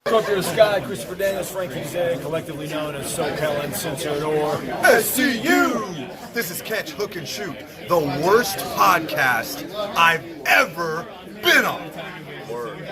Scorpio Sky, Christopher Daniels, Frankie Zay, collectively known as SoCal Uncensored or SCU! This is Catch, Hook, and Shoot, the worst podcast I've ever been on. Word.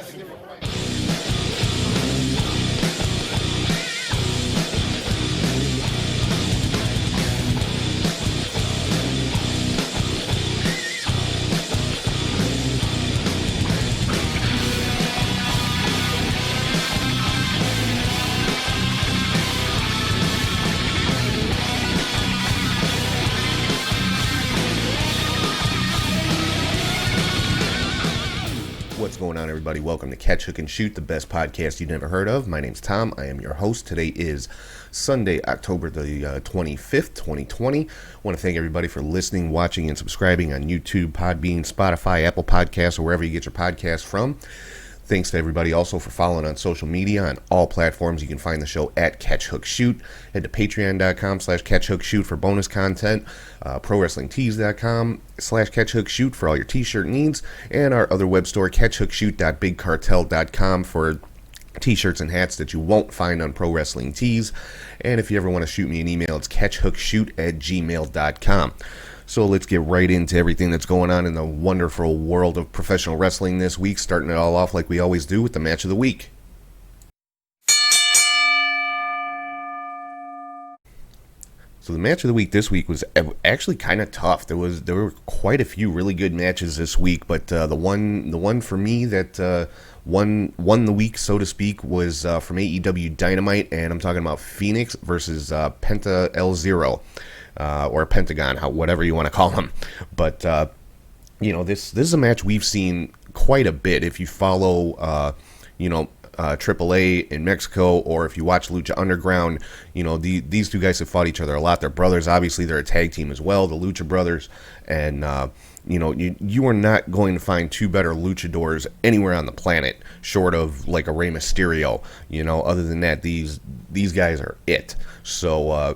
What's going on, everybody? Welcome to Catch, Hook, and Shoot, the best podcast you've never heard of. My name's Tom. I am your host. Today is Sunday, October the 25th, 2020. I want to thank everybody for listening, watching, and subscribing on YouTube, Podbean, Spotify, Apple Podcasts, or wherever you get your podcasts from. Thanks to everybody also for following on social media on all platforms. You can find the show at Catch Hook Shoot. Head to patreon.com/catchhookshoot for bonus content, prowrestlingtees.com/catchhookshoot for all your t-shirt needs, and our other web store, catchhookshoot.bigcartel.com for t-shirts and hats that you won't find on Pro Wrestling Tees. And if you ever want to shoot me an email, it's catchhookshoot@gmail.com. So let's get right into everything that's going on in the wonderful world of professional wrestling this week, starting it all off like we always do with the match of the week. So the match of the week this week was actually kind of tough. There were quite a few really good matches this week, but the one for me that won the week, so to speak, was from AEW Dynamite, and I'm talking about Phoenix versus Penta L0. Or Pentagon, whatever you want to call them. But, this is a match we've seen quite a bit. If you follow, AAA in Mexico, or if you watch Lucha Underground, these two guys have fought each other a lot. They're brothers. Obviously, they're a tag team as well, the Lucha Brothers. And, you are not going to find two better luchadors anywhere on the planet, short of like a Rey Mysterio. Other than that, these guys are it. So,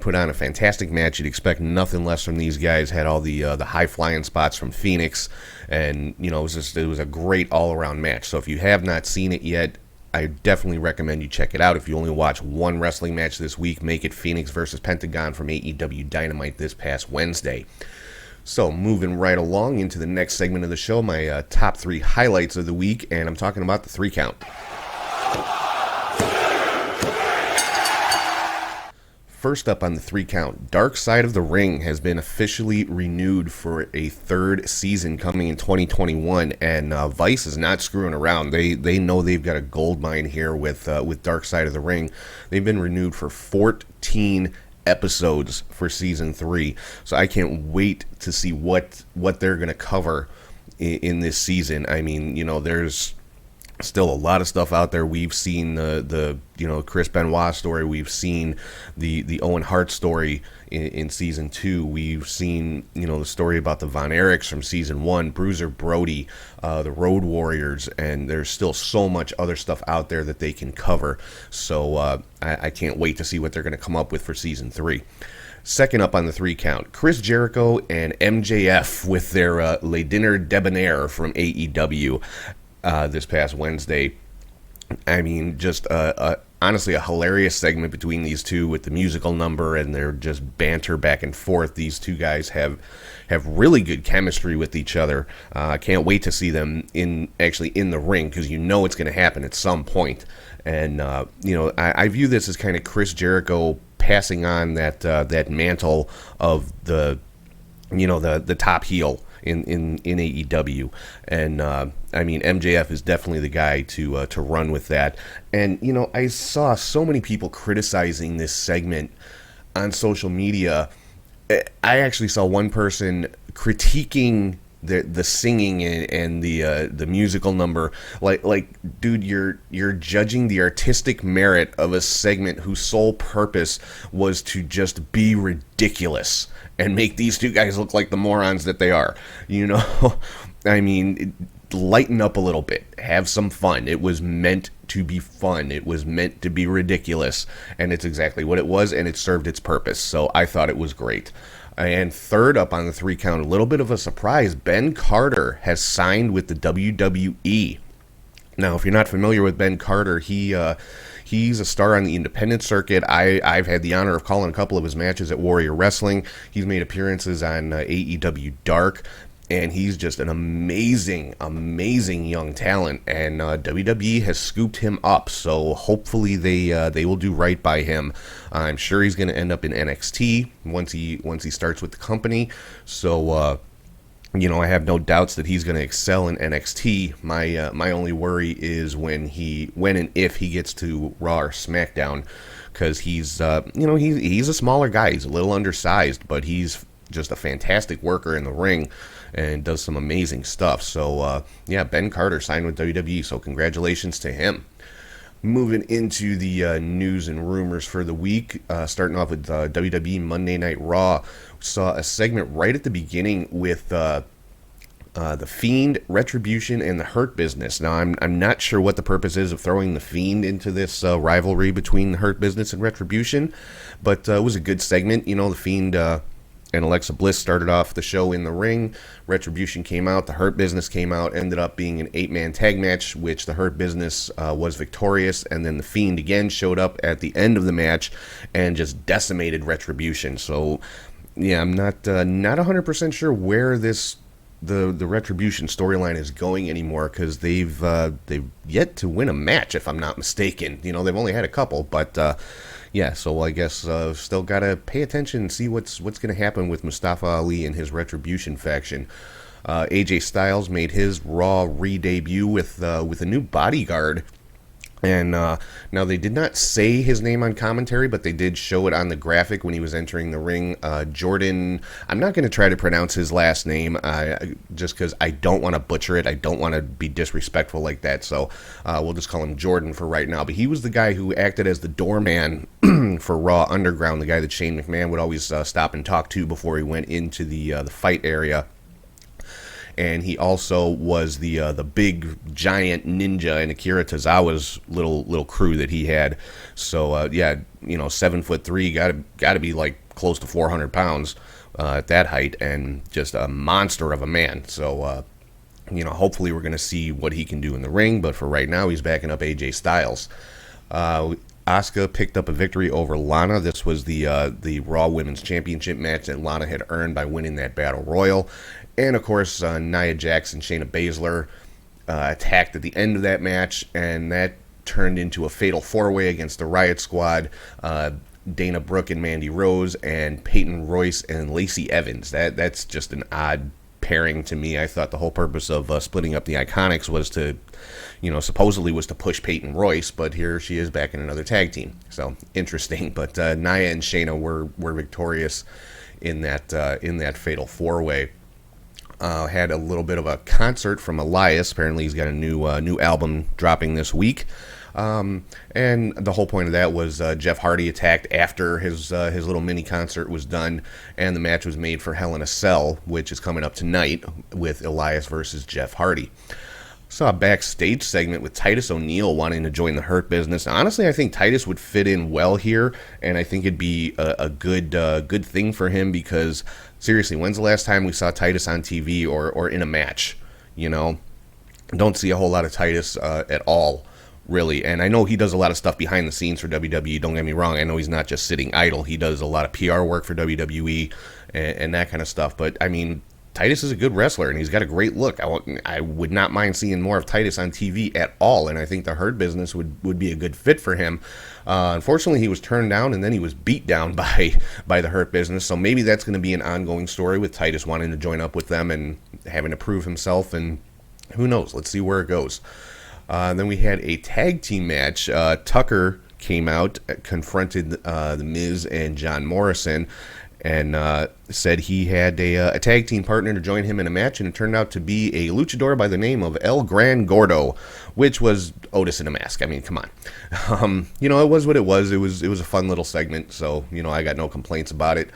put on a fantastic match. You'd expect nothing less from these guys. Had all the high-flying spots from Phoenix, and it was a great all-around match. So if you have not seen it yet, I definitely recommend you check it out. If you only watch one wrestling match this week, make it Phoenix versus Pentagon from AEW Dynamite this past Wednesday. So moving right along into the next segment of the show, my top three highlights of the week, and I'm talking about the 3 count. First up on the 3 count, Dark Side of the Ring has been officially renewed for a 3rd season coming in 2021, and Vice is not screwing around. They know they've got a gold mine here with Dark Side of the Ring. They've been renewed for 14 episodes for season 3, so I can't wait to see what they're going to cover in this season. I mean, there's still a lot of stuff out there. We've seen the Chris Benoit story. We've seen the Owen Hart story in season 2. We've seen the story about the Von Erichs from season 1, Bruiser Brody, the Road Warriors, and there's still so much other stuff out there that they can cover. So I can't wait to see what they're going to come up with for season 3. Second up on the 3 count, Chris Jericho and MJF with their Le Dinner Debonair from AEW. This past Wednesday. I mean, just honestly a hilarious segment between these two with the musical number and their just banter back and forth. These two guys have really good chemistry with each other. I can't wait to see them in the ring, because it's going to happen at some point. And I view this as kind of Chris Jericho passing on that mantle of the top heel in AEW, and MJF is definitely the guy to run with that. And I saw so many people criticizing this segment on social media. I actually saw one person critiquing the singing and the musical number, like dude, you're judging the artistic merit of a segment whose sole purpose was to just be ridiculous and make these two guys look like the morons that they are. I mean, lighten up a little bit, have some fun. It was meant to be fun. It was meant to be ridiculous, and it's exactly what it was, and it served its purpose. So I thought it was great. And third up on the 3 count, a little bit of a surprise, Ben Carter has signed with the WWE. Now, if you're not familiar with Ben Carter, he's a star on the independent circuit. I've had the honor of calling a couple of his matches at Warrior Wrestling. He's made appearances on AEW Dark, and he's just an amazing, amazing young talent. And WWE has scooped him up, so hopefully they will do right by him. I'm sure he's going to end up in NXT once he starts with the company. So. I have no doubts that he's going to excel in NXT. My only worry is when and if he gets to Raw or SmackDown, because he's a smaller guy. He's a little undersized, but he's just a fantastic worker in the ring and does some amazing stuff. So Ben Carter signed with WWE, so congratulations to him. Moving into the news and rumors for the week, starting off with WWE Monday Night Raw, saw a segment right at the beginning with the Fiend, Retribution, and the Hurt Business. Now, I'm not sure what the purpose is of throwing the Fiend into this rivalry between the Hurt Business and Retribution, but it was a good segment. The Fiend and Alexa Bliss started off the show in the ring. Retribution came out. The Hurt Business came out. Ended up being an 8-man tag match, which the Hurt Business was victorious. And then the Fiend again showed up at the end of the match and just decimated Retribution. So, yeah, I'm not 100% sure where the Retribution storyline is going anymore, because they've yet to win a match, if I'm not mistaken. They've only had a couple, but so I guess still gotta pay attention and see what's gonna happen with Mustafa Ali and his Retribution faction. AJ Styles made his Raw re-debut with a new bodyguard. And now they did not say his name on commentary, but they did show it on the graphic when he was entering the ring. Jordan, I'm not going to try to pronounce his last name just because I don't want to butcher it. I don't want to be disrespectful like that. So we'll just call him Jordan for right now. But he was the guy who acted as the doorman for Raw Underground, the guy that Shane McMahon would always stop and talk to before he went into the fight area. And he also was the big giant ninja in Akira Tozawa's little crew that he had. So 7'3", gotta be like close to 400 pounds at that height, and just a monster of a man. So hopefully we're gonna see what he can do in the ring. But for right now, he's backing up AJ Styles. Asuka picked up a victory over Lana. This was the Raw Women's Championship match that Lana had earned by winning that Battle Royal. And, of course, Nia Jax and Shayna Baszler attacked at the end of that match, and that turned into a fatal four-way against the Riot Squad, Dana Brooke and Mandy Rose, and Peyton Royce and Lacey Evans. That's just an odd pairing to me. I thought the whole purpose of splitting up the Iconics was to, supposedly was to push Peyton Royce, but here she is back in another tag team. So, interesting. But Nia and Shayna were victorious in that fatal four-way. Had a little bit of a concert from Elias. Apparently he's got a new album dropping this week. And the whole point of that was Jeff Hardy attacked after his little mini concert was done, and the match was made for Hell in a Cell, which is coming up tonight with Elias versus Jeff Hardy. Saw a backstage segment with Titus O'Neil wanting to join the Hurt Business. Honestly, I think Titus would fit in well here, and I think it'd be a good thing for him, because seriously, when's the last time we saw Titus on TV or in a match? Don't see a whole lot of Titus at all, really. And I know he does a lot of stuff behind the scenes for WWE. Don't get me wrong. I know he's not just sitting idle. He does a lot of PR work for WWE and that kind of stuff. But I mean, Titus is a good wrestler, and he's got a great look. I would not mind seeing more of Titus on TV at all, and I think the Hurt Business would be a good fit for him. Unfortunately, he was turned down, and then he was beat down by the Hurt Business, so maybe that's going to be an ongoing story with Titus wanting to join up with them and having to prove himself, and who knows? Let's see where it goes. Then we had a tag team match. Tucker came out, confronted The Miz and John Morrison, and said he had a tag team partner to join him in a match, and it turned out to be a luchador by the name of El Gran Gordo, which was Otis in a mask. I mean, come on. It was what it was. It was a fun little segment, so, I got no complaints about it.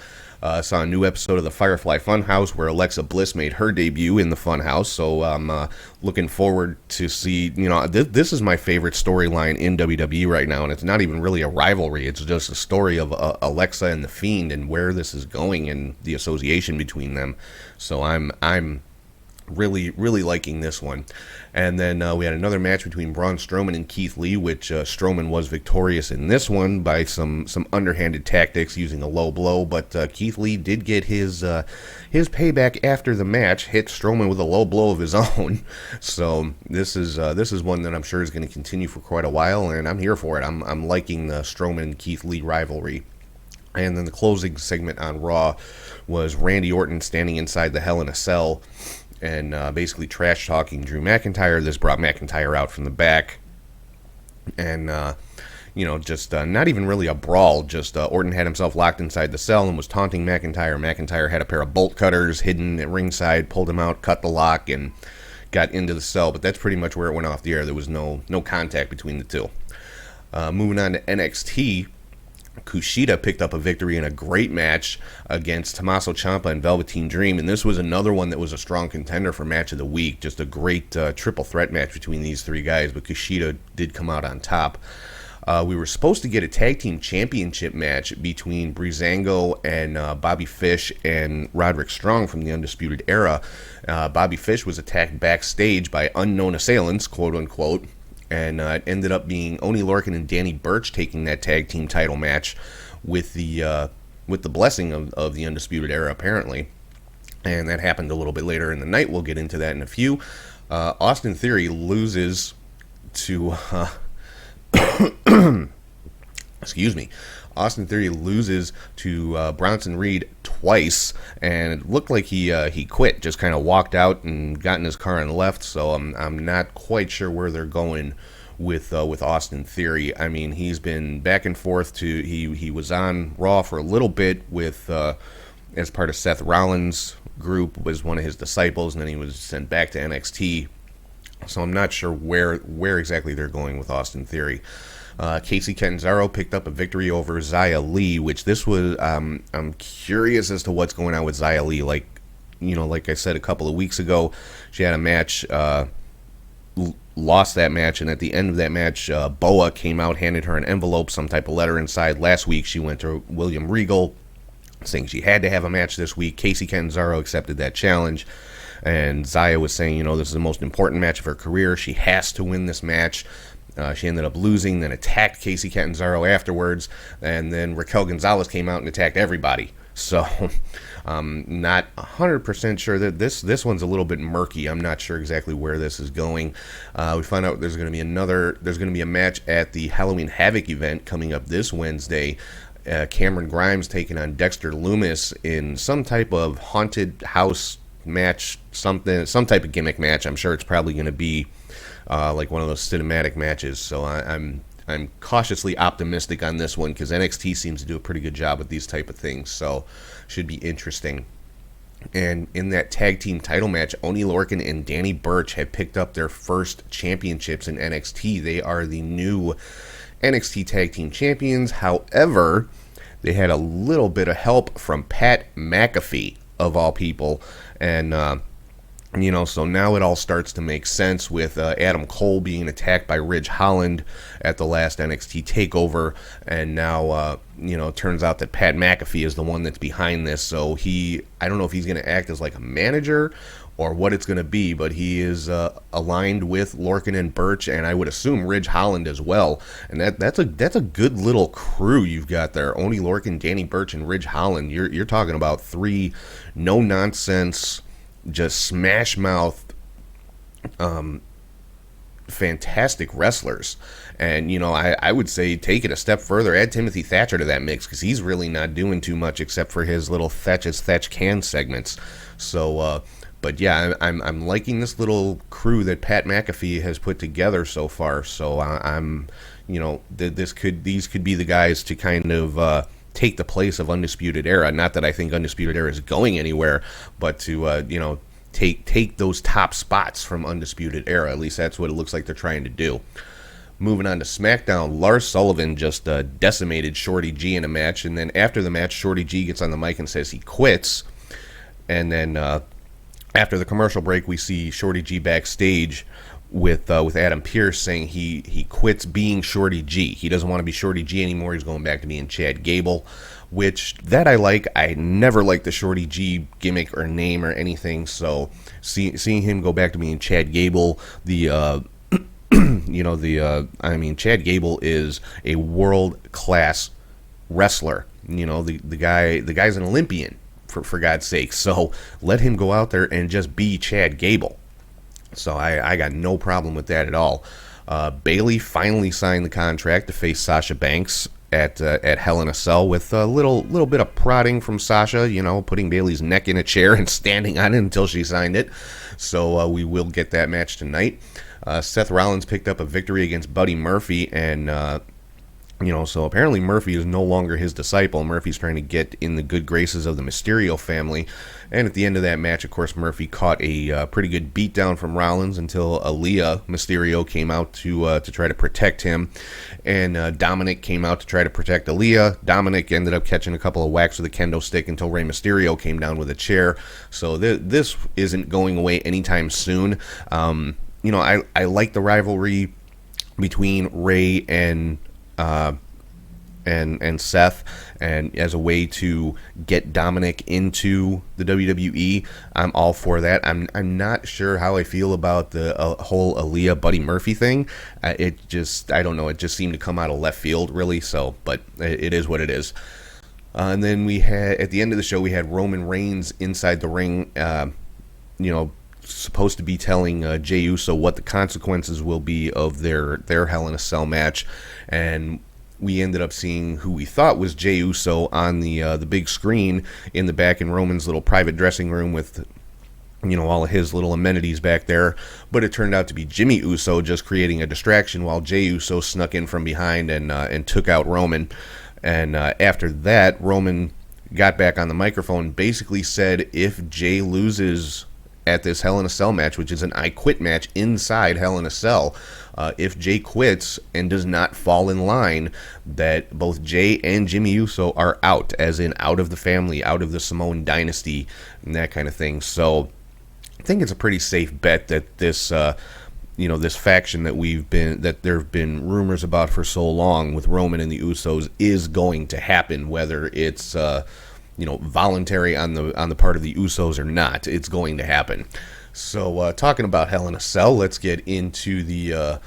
Saw a new episode of the Firefly Funhouse where Alexa Bliss made her debut in the Funhouse, so I'm looking forward to see, this is my favorite storyline in WWE right now, and it's not even really a rivalry. It's just a story of Alexa and The Fiend and where this is going and the association between them. So I'm Really liking this one. And then we had another match between Braun Strowman and Keith Lee, which Strowman was victorious in this one by some underhanded tactics using a low blow, but Keith Lee did get his payback after the match, hit Strowman with a low blow of his own. So this is one that I'm sure is going to continue for quite a while, and I'm here for it. I'm liking the Strowman and Keith Lee rivalry. And then the closing segment on Raw was Randy Orton standing inside the Hell in a Cell and basically trash-talking Drew McIntyre. This brought McIntyre out from the back. And, just not even really a brawl. Just Orton had himself locked inside the cell and was taunting McIntyre. McIntyre had a pair of bolt cutters hidden at ringside, pulled him out, cut the lock, and got into the cell. But that's pretty much where it went off the air. There was no contact between the two. Moving on to NXT, Kushida picked up a victory in a great match against Tommaso Ciampa and Velveteen Dream, and this was another one that was a strong contender for match of the week. Just a great triple threat match between these three guys, but Kushida did come out on top. We were supposed to get a tag team championship match between Breezango and Bobby Fish and Roderick Strong from the Undisputed Era. Bobby Fish was attacked backstage by unknown assailants, quote unquote, and it ended up being Oney Lorcan and Danny Burch taking that tag team title match with the blessing of the Undisputed Era, apparently. And that happened a little bit later in the night. We'll get into that in a few. Austin Theory loses to... excuse me. Austin Theory loses to Bronson Reed twice, and it looked like he quit, just kind of walked out and got in his car and left. So I'm not quite sure where they're going with Austin Theory. I mean, he's been back and forth to he was on Raw for a little bit with as part of Seth Rollins' group, was one of his disciples, and then he was sent back to NXT. So I'm not sure where exactly they're going with Austin Theory. Casey Catanzaro picked up a victory over Xia Li, which this was, I'm curious as to what's going on with Xia Li. Like I said a couple of weeks ago, she had a match, lost that match, and at the end of that match, Boa came out, handed her an envelope, some type of letter inside. Last week, she went to William Regal, saying she had to have a match this week. Casey Catanzaro accepted that challenge, and Xia was saying, this is the most important match of her career. She has to win this match. She ended up losing, then attacked Casey Catanzaro afterwards, and then Raquel Gonzalez came out and attacked everybody. So, not 100% sure that this one's a little bit murky. I'm not sure exactly where this is going. We find out there's going to be a match at the Halloween Havoc event coming up this Wednesday. Cameron Grimes taking on Dexter Lumis in some type of haunted house match, some type of gimmick match. I'm sure it's probably going to be like one of those cinematic matches. So I'm cautiously optimistic on this one because NXT seems to do a pretty good job with these type of things. So should be interesting. And in that tag team title match, Oney Lorcan and Danny Burch have picked up their first championships in NXT. They are the new NXT Tag Team Champions. However, they had a little bit of help from Pat McAfee, of all people. And, so now it all starts to make sense with Adam Cole being attacked by Ridge Holland at the last NXT TakeOver. And now, it turns out that Pat McAfee is the one that's behind this. So I don't know if he's going to act as like a manager or what it's going to be, but he is aligned with Lorcan and Burch, and I would assume Ridge Holland as well. And that's a good little crew you've got there. Oney Lorcan, Danny Burch, and Ridge Holland. You're talking about three no-nonsense, just smash-mouth, fantastic wrestlers. And, I would say take it a step further, add Timothy Thatcher to that mix, because he's really not doing too much except for his little Thatch Can segments. So, but yeah, I'm liking this little crew that Pat McAfee has put together so far. So I'm, these could be the guys to kind of take the place of Undisputed Era. Not that I think Undisputed Era is going anywhere, but to take those top spots from Undisputed Era. At least that's what it looks like they're trying to do. Moving on to SmackDown, Lars Sullivan just decimated Shorty G in a match, and then after the match, Shorty G gets on the mic and says he quits. And then after the commercial break, we see Shorty G backstage with Adam Pearce saying he quits being Shorty G. He doesn't want to be Shorty G anymore. He's going back to being Chad Gable, which that I like. I never liked the Shorty G gimmick or name or anything. So seeing him go back to being Chad Gable, Chad Gable is a world class wrestler. The guy's an Olympian for God's sake. So let him go out there and just be Chad Gable. So I got no problem with that at all. Bayley finally signed the contract to face Sasha Banks at Hell in a Cell with a little bit of prodding from Sasha, putting Bayley's neck in a chair and standing on it until she signed it. So we will get that match tonight. Seth Rollins picked up a victory against Buddy Murphy, and so apparently Murphy is no longer his disciple. Murphy's trying to get in the good graces of the Mysterio family. And at the end of that match, of course, Murphy caught a pretty good beatdown from Rollins until Elias Mysterio came out to try to protect him. And Dominic came out to try to protect Elias. Dominic ended up catching a couple of whacks with a kendo stick until Rey Mysterio came down with a chair. So this isn't going away anytime soon. I like the rivalry between Rey and Seth, and as a way to get Dominic into the WWE, I'm all for that. I'm not sure how I feel about the whole Elias Buddy Murphy thing. I don't know. It just seemed to come out of left field, really. So, but it is what it is. And then we had at the end of the show, we had Roman Reigns inside the ring. Supposed to be telling Jey Uso what the consequences will be of their Hell in a Cell match, and we ended up seeing who we thought was Jey Uso on the big screen in the back in Roman's little private dressing room with all of his little amenities back there, but it turned out to be Jimmy Uso just creating a distraction while Jey Uso snuck in from behind and took out Roman. And after that, Roman got back on the microphone, basically said if Jey loses at this Hell in a Cell match, which is an I Quit match inside Hell in a Cell, if Jey quits and does not fall in line, that both Jey and Jimmy Uso are out, as in out of the family, out of the Samoan dynasty, and that kind of thing. So I think it's a pretty safe bet that this this faction that there have been rumors about for so long with Roman and the Usos is going to happen, whether it's voluntary on the part of the Usos or not. It's going to happen. So talking about Hell in a Cell, let's get into the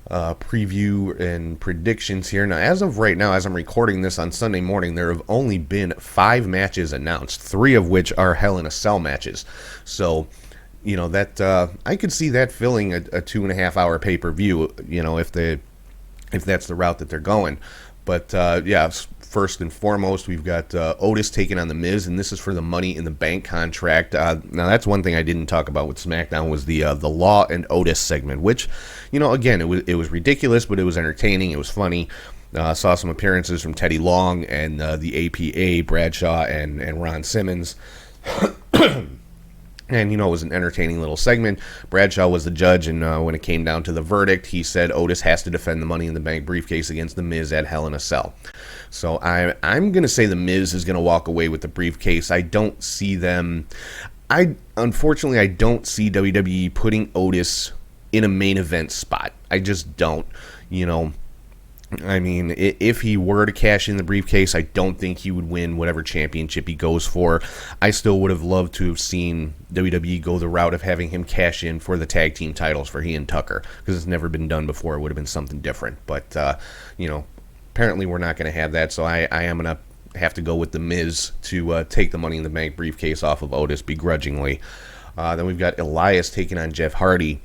preview and predictions here. Now, as of right now, as I'm recording this on Sunday morning, there have only been 5 matches announced, 3 of which are Hell in a Cell matches. So that I could see that filling a 2.5 hour pay-per-view, if that's the route that they're going. But first and foremost, we've got Otis taking on The Miz, and this is for the Money in the Bank contract. Now, that's one thing I didn't talk about with SmackDown was the Law and Otis segment, which, again, it was ridiculous, but it was entertaining. It was funny. Saw some appearances from Teddy Long and the APA, Bradshaw and Ron Simmons. And, it was an entertaining little segment. Bradshaw was the judge, and when it came down to the verdict, he said Otis has to defend the Money in the Bank briefcase against The Miz at Hell in a Cell. So I'm going to say The Miz is going to walk away with the briefcase. I don't see them... Unfortunately, I don't see WWE putting Otis in a main event spot. I just don't, if he were to cash in the briefcase, I don't think he would win whatever championship he goes for. I still would have loved to have seen WWE go the route of having him cash in for the tag team titles for he and Tucker, because it's never been done before. It would have been something different. But, apparently we're not going to have that, so I am going to have to go with The Miz to take the Money in the Bank briefcase off of Otis begrudgingly. Then we've got Elias taking on Jeff Hardy.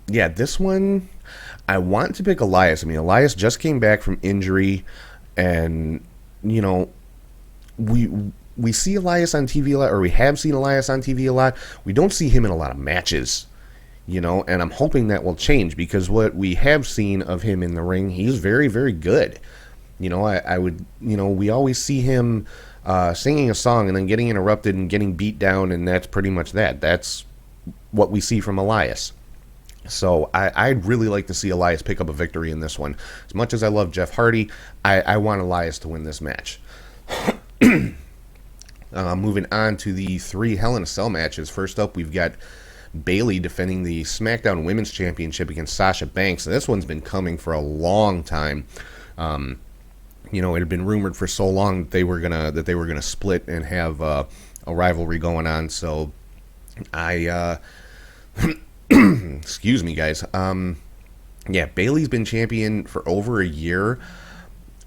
This one... I want to pick Elias. Elias just came back from injury, and, we see Elias on TV a lot, or we have seen Elias on TV a lot. We don't see him in a lot of matches, and I'm hoping that will change, because what we have seen of him in the ring, he's very, very good. We always see him singing a song and then getting interrupted and getting beat down, and that's pretty much that. That's what we see from Elias. So I'd really like to see Elias pick up a victory in this one. As much as I love Jeff Hardy, I want Elias to win this match. Moving on to the 3 Hell in a Cell matches. First up, we've got Bayley defending the SmackDown Women's Championship against Sasha Banks. And this one's been coming for a long time. You know, it had been rumored for so long that they were gonna split and have a rivalry going on. So I excuse me, guys. Yeah, Bayley's been champion for over a year.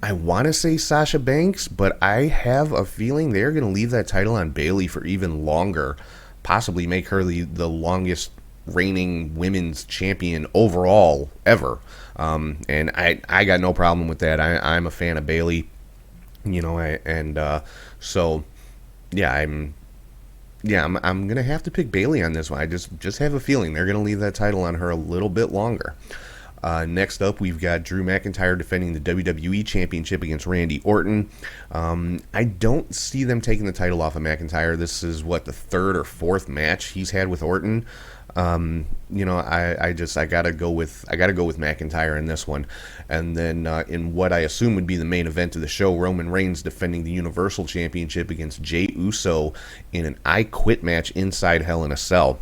I want to say Sasha Banks, but I have a feeling they're going to leave that title on Bayley for even longer, possibly make her the longest reigning women's champion overall ever. And I got no problem with that. I'm a fan of Bayley, you know, so yeah, I'm gonna have to pick Bayley on this one. I just have a feeling they're gonna leave that title on her a little bit longer. Next up, we've got Drew McIntyre defending the WWE Championship against Randy Orton. I don't see them taking the title off of McIntyre. This is the third or fourth match he's had with Orton. You know, I gotta go with McIntyre in this one. And then in what I assume would be the main event of the show, Roman Reigns defending the Universal Championship against Jey Uso in an I Quit match inside Hell in a Cell.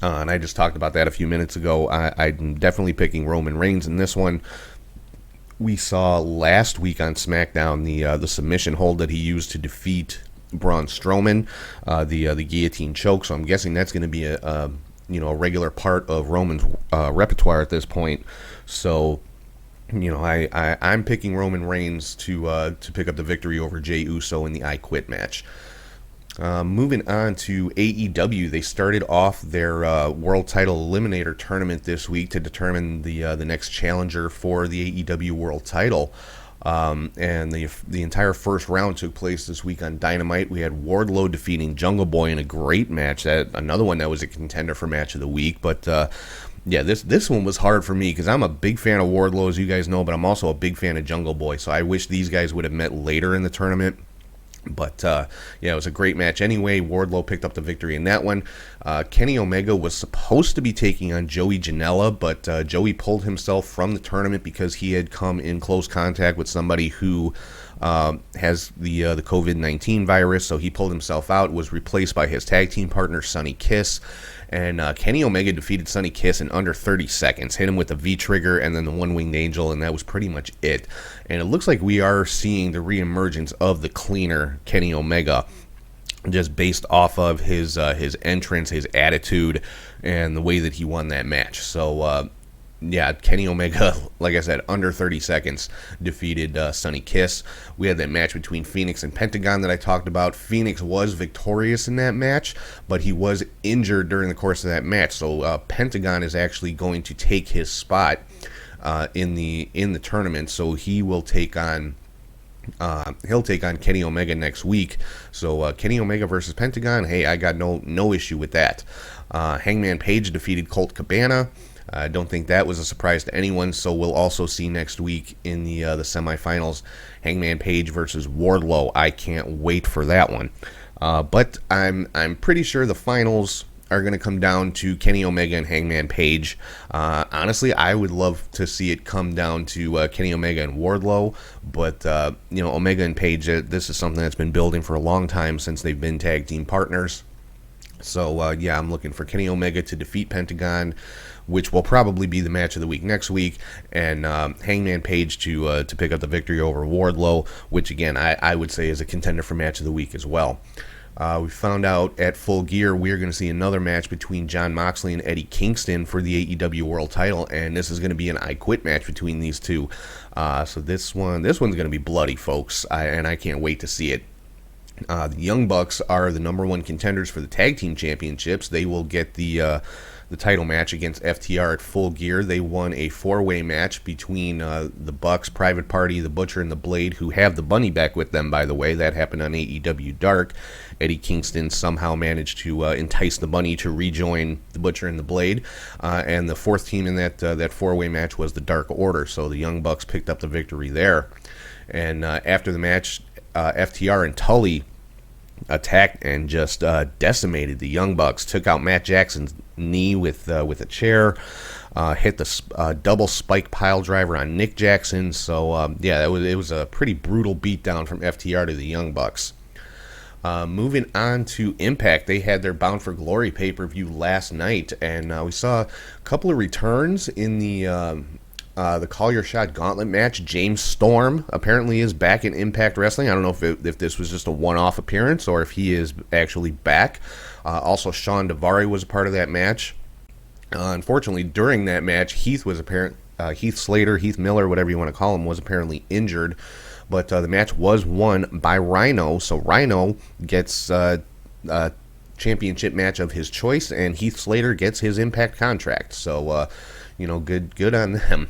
And I just talked about that a few minutes ago. I'm definitely picking Roman Reigns in this one. We saw last week on SmackDown the submission hold that he used to defeat Braun Strowman, the guillotine choke. So I'm guessing that's going to be a regular part of Roman's repertoire at this point. So, you know, I'm picking Roman Reigns to pick up the victory over Jey Uso in the I Quit match. Moving on to AEW, they started off their World Title Eliminator Tournament this week to determine the next challenger for the AEW World Title. And the entire first round took place this week on Dynamite. We had Wardlow defeating Jungle Boy in a great match. Another one that was a contender for Match of the Week. But yeah, this one was hard for me because I'm a big fan of Wardlow, as you guys know, but I'm also a big fan of Jungle Boy. So I wish these guys would have met later in the tournament. But, yeah, it was a great match anyway. Wardlow picked up the victory in that one. Kenny Omega was supposed to be taking on Joey Janela, but Joey pulled himself from the tournament because he had come in close contact with somebody who has the COVID-19 virus. So he pulled himself out, was replaced by his tag team partner, Sonny Kiss. And Kenny Omega defeated Sonny Kiss in under 30 seconds, hit him with the V-trigger and then the One-Winged Angel, and that was pretty much it. And it looks like we are seeing the reemergence of the cleaner Kenny Omega, just based off of his entrance, his attitude, and the way that he won that match. So, yeah, Kenny Omega, like I said, under 30 seconds, defeated Sonny Kiss. We had that match between Phoenix and Pentagon that I talked about. Phoenix was victorious in that match, but he was injured during the course of that match. So Pentagon is actually going to take his spot in the tournament. So he will take on Kenny Omega next week. So Kenny Omega versus Pentagon. Hey, I got no issue with that. Hangman Page defeated Colt Cabana. I don't think that was a surprise to anyone, so we'll also see next week in the semifinals, Hangman Page versus Wardlow. I can't wait for that one. But I'm pretty sure the finals are going to come down to Kenny Omega and Hangman Page. Honestly, I would love to see it come down to Kenny Omega and Wardlow, but Omega and Page, this is something that's been building for a long time since they've been tag team partners. So, yeah, I'm looking for Kenny Omega to defeat Pentagon, which will probably be the match of the week next week, and Hangman Page to pick up the victory over Wardlow, which, again, I would say is a contender for match of the week as well. We found out at Full Gear we're going to see another match between Jon Moxley and Eddie Kingston for the AEW World Title, and this is going to be an I Quit match between these two. So this one's going to be bloody, folks, and I can't wait to see it. The Young Bucks are the number one contenders for the Tag Team Championships. They will get the title match against FTR at Full Gear. They won a four-way match between the Bucks, Private Party, the Butcher, and the Blade, who have the Bunny back with them, by the way. That happened on AEW Dark. Eddie Kingston somehow managed to entice the Bunny to rejoin the Butcher and the Blade. And the fourth team in that four-way match was the Dark Order, so the Young Bucks picked up the victory there. And after the match, FTR and Tully attacked and just decimated the Young Bucks. Took out Matt Jackson's knee with a chair. Hit the double spike pile driver on Nick Jackson. So yeah, it was a pretty brutal beatdown from FTR to the Young Bucks. Moving on to Impact, they had their Bound for Glory pay-per-view last night, and we saw a couple of returns in the Call Your Shot Gauntlet match. James Storm apparently is back in Impact Wrestling. I don't know if this was just a one-off appearance or if he is actually back. Also, Sean Daivari was a part of that match. Unfortunately, during that match, Heath Slater, Heath Miller, whatever you want to call him, was apparently injured. But the match was won by Rhino, so Rhino gets a championship match of his choice, and Heath Slater gets his Impact contract. So, good on them.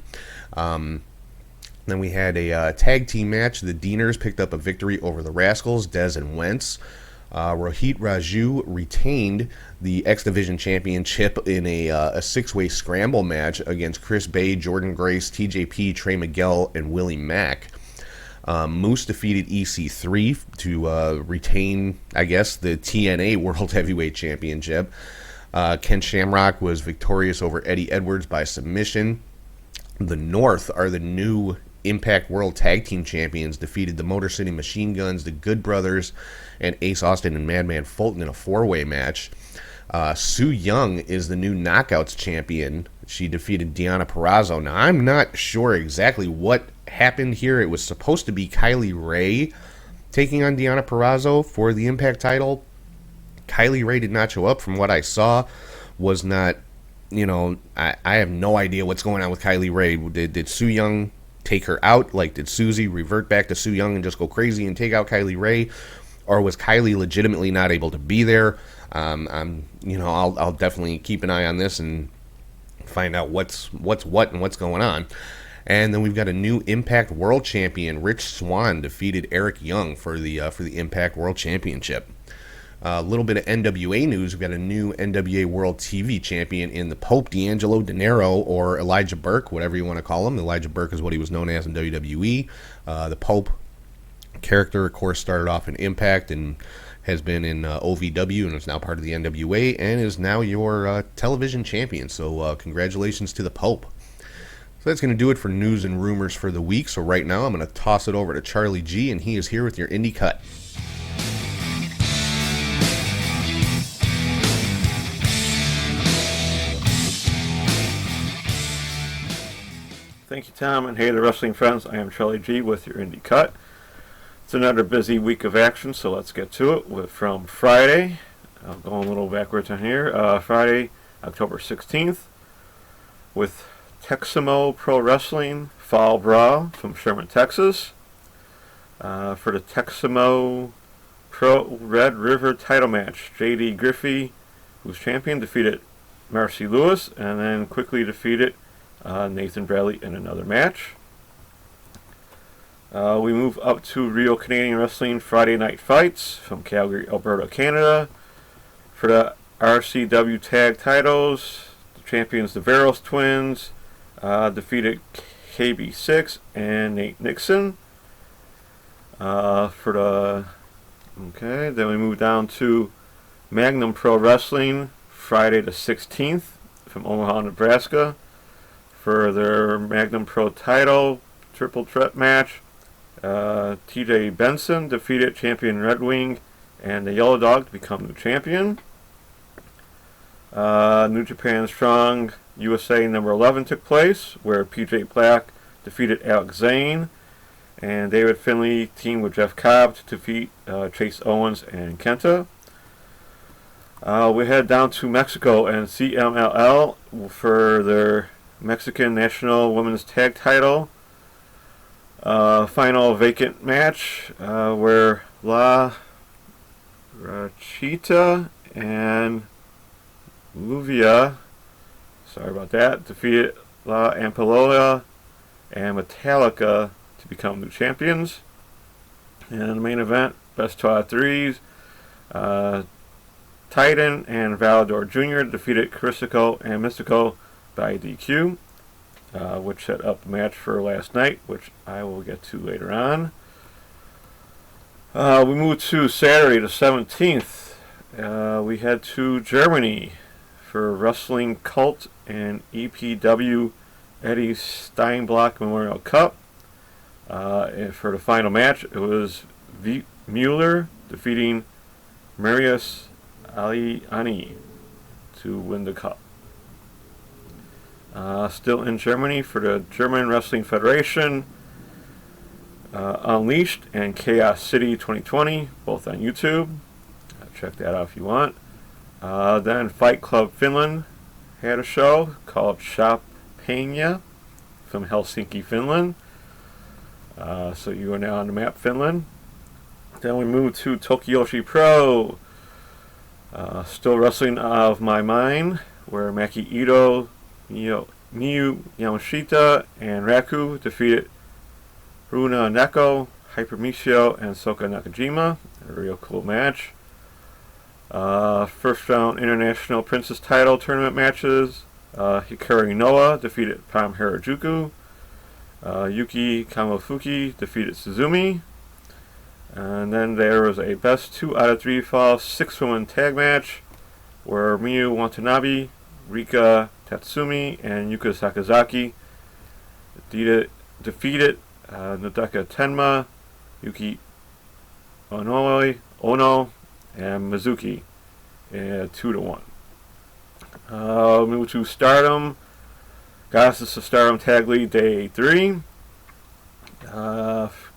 Then we had a tag team match. The Deaners picked up a victory over the Rascals, Dez and Wentz. Rohit Raju retained the X Division Championship in a six-way scramble match against Chris Bay, Jordan Grace, TJP, Trey Miguel, and Willie Mack. Moose defeated EC3 to retain, I guess, the TNA World Heavyweight Championship. Ken Shamrock was victorious over Eddie Edwards by submission. The North are the new Impact World Tag Team Champions, defeated the Motor City Machine Guns, the Good Brothers, and Ace Austin and Madman Fulton in a four-way match. Su Yung is the new Knockouts champion. She defeated Deonna Purrazzo. Now, I'm not sure exactly what happened here. It was supposed to be Kylie Ray taking on Deonna Purrazzo for the Impact title. Kylie Ray did not show up. From what I saw, was not, I have no idea what's going on with Kylie Ray. Did Su Yung take her out? Like, did Susie revert back to Su Yung and just go crazy and take out Kylie Ray? Or was Kylie legitimately not able to be there? I'll definitely keep an eye on this and find out what's what and what's going on. And then we've got a new Impact World Champion. Rich Swann defeated Eric Young for the Impact World Championship. A little bit of NWA news. We've got a new NWA World TV Champion in the Pope, D'Angelo Dinero, or Elijah Burke, whatever you want to call him. Elijah Burke is what he was known as in WWE. The Pope character, of course, started off in Impact and has been in OVW and is now part of the NWA and is now your television champion. So congratulations to the Pope. So that's going to do it for news and rumors for the week. So right now I'm going to toss it over to Charlie G, and he is here with your Indie Cut. Thank you, Tom, and hey, the wrestling friends. I am Charlie G with your Indie Cut. It's another busy week of action, so let's get to it. From Friday, I'm going a little backwards on here. Friday, October 16th, with Texamo Pro Wrestling Fall Brawl from Sherman, Texas. For the Texamo Pro Red River title match, J.D. Griffey, who's champion, defeated Marcy Lewis, and then quickly defeated Nathan Bradley in another match. We move up to Rio Canadian Wrestling Friday Night Fights from Calgary, Alberta, Canada. For the RCW Tag titles, the champions, the Veros Twins, defeated KB6 and Nate Nixon. Then we move down to Magnum Pro Wrestling Friday the 16th from Omaha, Nebraska. For their Magnum Pro title triple threat match, TJ Benson defeated champion Red Wing and the Yellow Dog to become new champion. New Japan Strong USA number 11 took place, where PJ Black defeated Alex Zane, and David Finlay teamed with Jeff Cobb to defeat Chase Owens and Kenta. We head down to Mexico and CMLL for their Mexican National Women's Tag Title. Final vacant match where La Rachita and Luvia, sorry about that, defeated La Ampalola and Metallica to become new champions. And in the main event, best 2 out of 3s, Titan and Valador Jr. defeated Caristico and Mystico by DQ. Which set up the match for last night, which I will get to later on. We move to Saturday the 17th. We head to Germany for Wrestling Cult and EPW Eddie Steinblock Memorial Cup. And for the final match, it was Mueller defeating Marius Aliani to win the cup. Still in Germany for the German Wrestling Federation, Unleashed and Chaos City 2020, both on YouTube. Check that out if you want. Then Fight Club Finland had a show called Champagne from Helsinki, Finland. So you are now on the map, Finland. Then we move to Tokiyoshi Pro. Still wrestling out of my mind, where Maki Ito, Miyu Yamashita, and Raku defeated Runa Neko, Hyper Michio, and Soka Nakajima. A real cool match. First round international princess title tournament matches. Hikari Noa defeated Pam Harajuku. Yuki Kamofuki defeated Suzumi. And then there was a best 2 out of 3 fall 6-woman tag match where Miyu Watanabe, Rika Tatsumi, and Yuka Sakazaki defeated Nodaka Tenma, Yuki Ono, and Mizuki 2-1. Move to Stardom. Goddesses of Stardom Tag League Day 3.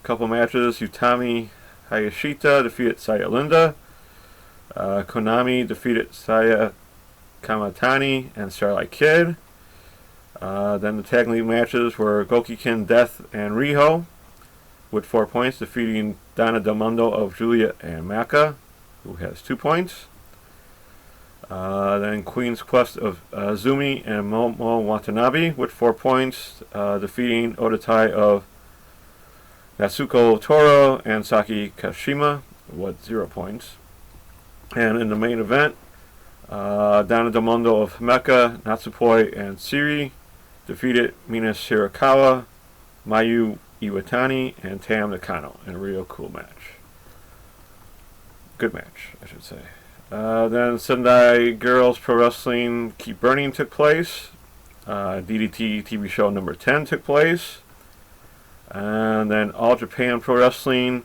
Couple matches. Utami Hayashita defeated Saya Linda. Konami defeated Saya Kamatani and Starlight Kid. Then the tag league matches were Gokikin Death and Riho with 4 points, defeating Donna Del Mundo of Julia and Maka, who has 2 points. Then Queen's Quest of Zumi and Momo Watanabe with 4 points, defeating Odatai of Natsuko Toro and Saki Kashima with 0 points. And in the main event, Donna Del Mundo of Mecha, Natsupoi, and Siri defeated Mina Shirakawa, Mayu Iwatani, and Tam Nakano in a real cool match. Good match, I should say. Then Sendai Girls Pro Wrestling Keep Burning took place. DDT TV show number 10 took place. And then All Japan Pro Wrestling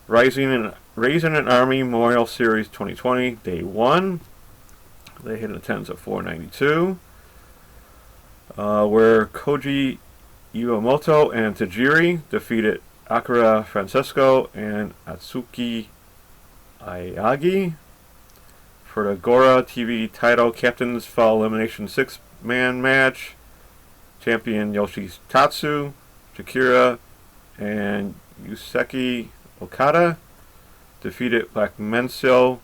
Raising an Army Memorial Series 2020 Day 1. They hit an attendance of 492. Where Koji Iwamoto and Tajiri defeated Akira Francesco and Atsuki Ayagi. For the Gora TV title Captains Fall Elimination 6-man match, champion Yoshitatsu, Shakira, and Yuseki Okada defeated Black Mensio,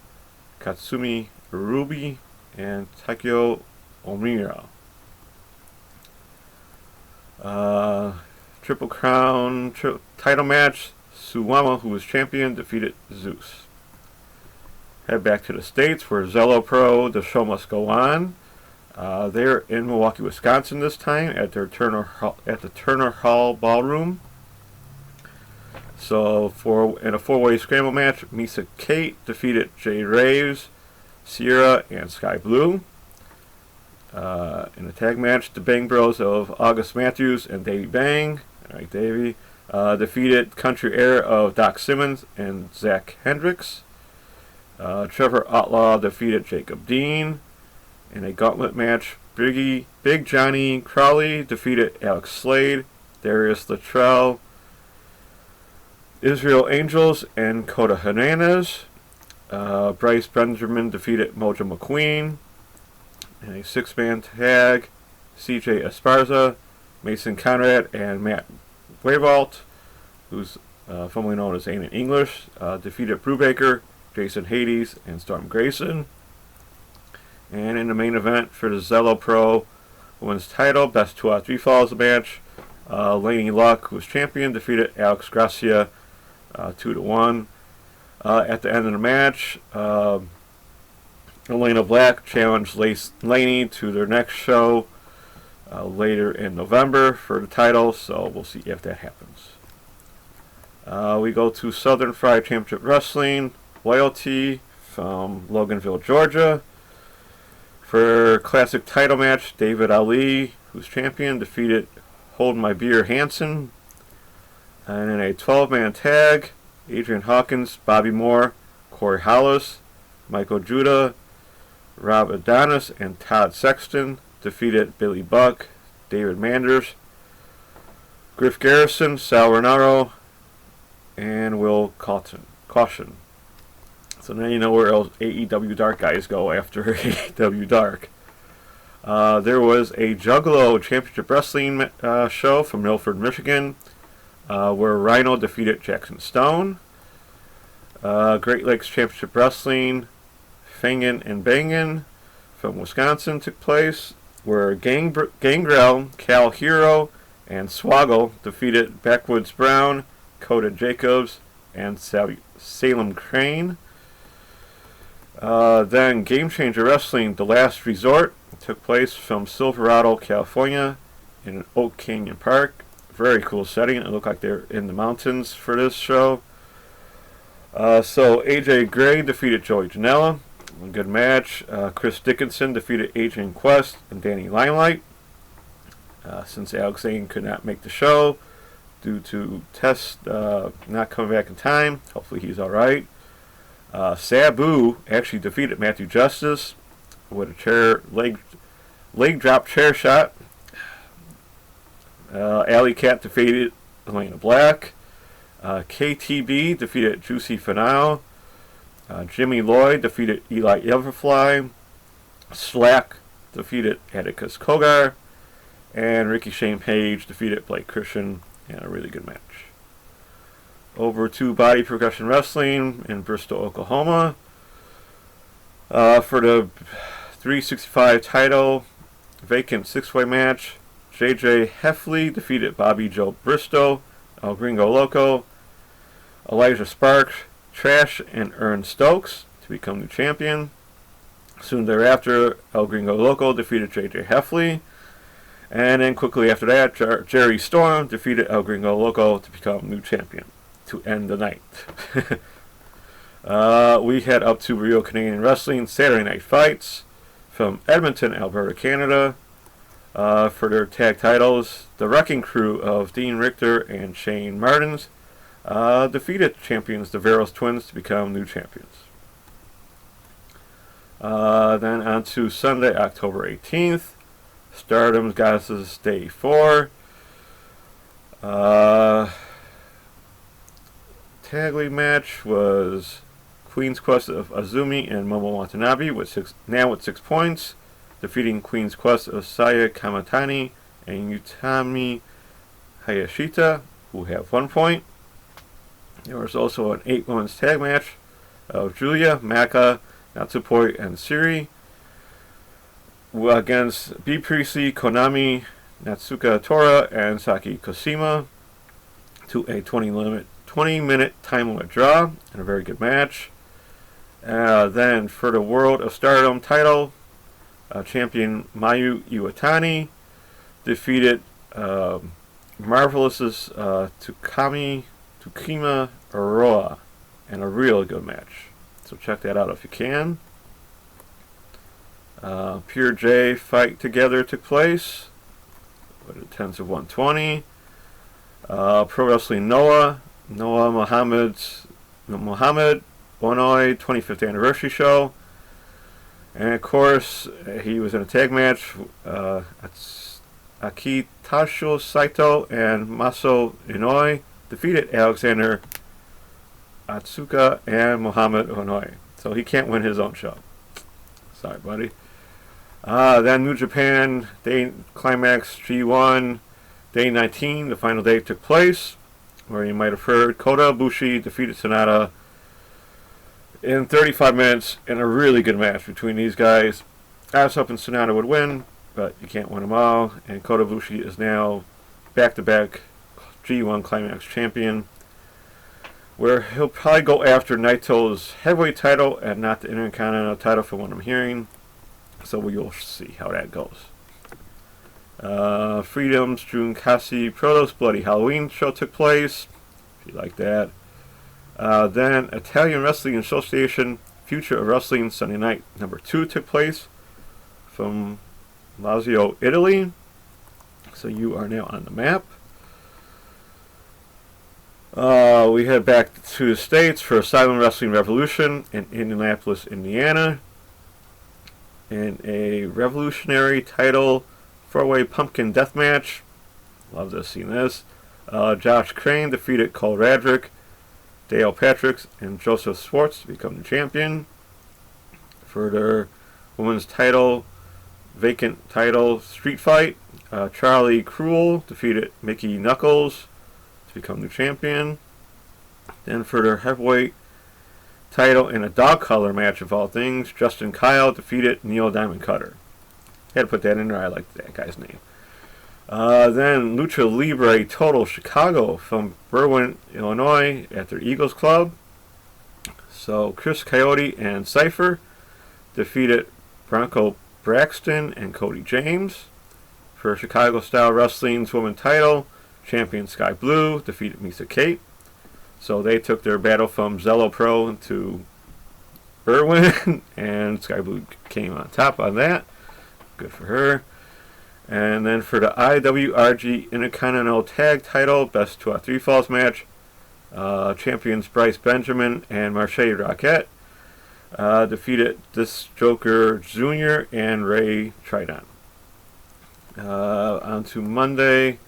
Katsumi Ruby, and Takeo Omira. Triple Crown title match, Suwama, who was champion, defeated Zeus. Head back to the States where Zello Pro, the show must go on. They're in Milwaukee, Wisconsin this time at the Turner Hall Ballroom. So in a 4-way scramble match, Misa Kate defeated Jay Raves, Sierra, and Sky Blue. In a tag match, the Bang Bros of August Matthews and Davey Bang, alright Davey, defeated Country Air of Doc Simmons and Zach Hendricks. Trevor Outlaw defeated Jacob Dean. In a gauntlet match, Big Johnny Crowley defeated Alex Slade, Darius Luttrell, Israel Angels, and Coda Hernandez. Bryce Benjamin defeated Mojo McQueen. In a 6-man tag, CJ Esparza, Mason Conrad, and Matt Wavalt, who's formerly known as Aiden English, defeated Brubaker, Jason Hades, and Storm Grayson. And in the main event for the Zello Pro Women's title, best 2 out of 3 falls match, Laney Luck, who was champion, defeated Alex Gracia 2-1. At the end of the match, Elena Black challenged Laney to their next show later in November for the title, so we'll see if that happens. We go to Southern Fried Championship Wrestling, Loyalty from Loganville, Georgia. For classic title match, David Ali, who's champion, defeated Hold My Beer Hansen. And in a 12-man tag, Adrian Hawkins, Bobby Moore, Corey Hollis, Michael Judah, Rob Adonis, and Todd Sexton defeated Billy Buck, David Manders, Griff Garrison, Sal Renaro, and Will Caution. So now you know where else AEW Dark guys go after AEW Dark. There was a Juggalo Championship Wrestling show from Milford, Michigan, where Rhino defeated Jackson Stone. Great Lakes Championship Wrestling, Fangin' and Bangin' from Wisconsin took place, where Gangrel, Cal Hero, and Swoggle defeated Backwoods Brown, Coda Jacobs, and Salem Crane. Then Game Changer Wrestling, The Last Resort, took place from Silverado, California, in Oak Canyon Park. Very cool setting. It looked like they're in the mountains for this show. So AJ Gray defeated Joey Janela. A good match. Chris Dickinson defeated Adrian Quest and Danny Limelight. Since Alex Zane could not make the show due to tests not coming back in time, hopefully he's alright. Sabu actually defeated Matthew Justice with a leg drop chair shot. Alley Cat defeated Elena Black. KTB defeated Juicy Finale. Jimmy Lloyd defeated Eli Everfly. Slack defeated Atticus Kogar. And Ricky Shane Page defeated Blake Christian in a really good match. Over to Body Progression Wrestling in Bristol, Oklahoma. For the 365 title, vacant six-way match, JJ Heffley defeated Bobby Joe Bristow, El Gringo Loco, Elijah Sparks, Trash, and Ern Stokes to become new champion. Soon thereafter, El Gringo Loco defeated JJ Heffley. And then quickly after that, Jerry Storm defeated El Gringo Loco to become new champion to end the night. We head up to Real Canadian Wrestling Saturday Night Fights from Edmonton, Alberta, Canada. For their tag titles, the Wrecking Crew of Dean Richter and Shane Martins defeated champions the Veros Twins to become new champions. Then on to Sunday, October 18th. Stardom's Goddesses Day 4. Tag league match was Queen's Quest of Azumi and Momo Watanabe with 6 points, defeating Queen's Quest of Saya Kamatani and Utami Hayashita, who have 1 point. There was also an 8-women's tag match of Julia, Maka, Natsupoi, and Siri against B. Priestley, Konami, Natsuka Tora, and Saki Kosima to a 20-minute time limit draw, and a very good match. Then for the World of Stardom title, champion Mayu Iwatani defeated Marvelous's Tukima Aroa in a real good match. So check that out if you can. Pure J Fight Together took place with a 10 of 120. Pro Wrestling Noah Muhammad Onoi 25th anniversary show. And of course, he was in a tag match. Akitasho Saito and Maso Inoi defeated Alexander Atsuka and Muhammad Onoi. So he can't win his own show. Sorry, buddy. Then New Japan Day Climax G1 Day 19, the final day took place, where you might have heard Kota Ibushi defeated Sonata in 35 minutes in a really good match between these guys. I was hoping Sonata would win, but you can't win them all, and Kota Ibushi is now back-to-back G1 Climax champion, where he'll probably go after Naito's heavyweight title and not the Intercontinental title from what I'm hearing. So we'll see how that goes. Freedom's June Kasi Protos Bloody Halloween show took place, if you like that. Then Italian Wrestling Association Future of Wrestling Sunday Night number 2 took place from Lazio, Italy. So you are now on the map. We head back to the States for Asylum Wrestling Revolution in Indianapolis, Indiana. In a revolutionary title 4-way pumpkin death match. Love to see this. Josh Crane defeated Cole Radrick, Dale Patricks, and Joseph Swartz to become the champion. For their women's title, vacant title street fight, Charlie Cruel defeated Mickey Knuckles to become the champion. Then for their heavyweight title in a dog collar match of all things, Justin Kyle defeated Neil Diamond Cutter. Had to put that in there. I like that guy's name. Then Lucha Libre Total Chicago from Berwyn, Illinois at their Eagles Club. So Chris Coyote and Cypher defeated Bronco Braxton and Cody James. For Chicago Style Wrestling's women's title, champion Sky Blue defeated Misa Kate. So they took their battle from Zello Pro to Berwyn, and Sky Blue came on top on that. Good for her. And then for the IWRG Intercontinental Tag Title, Best 2 out of 3 Falls match, champions Bryce Benjamin and Marche Roquette defeated This Joker Jr. and Ray Tridon. On to Monday,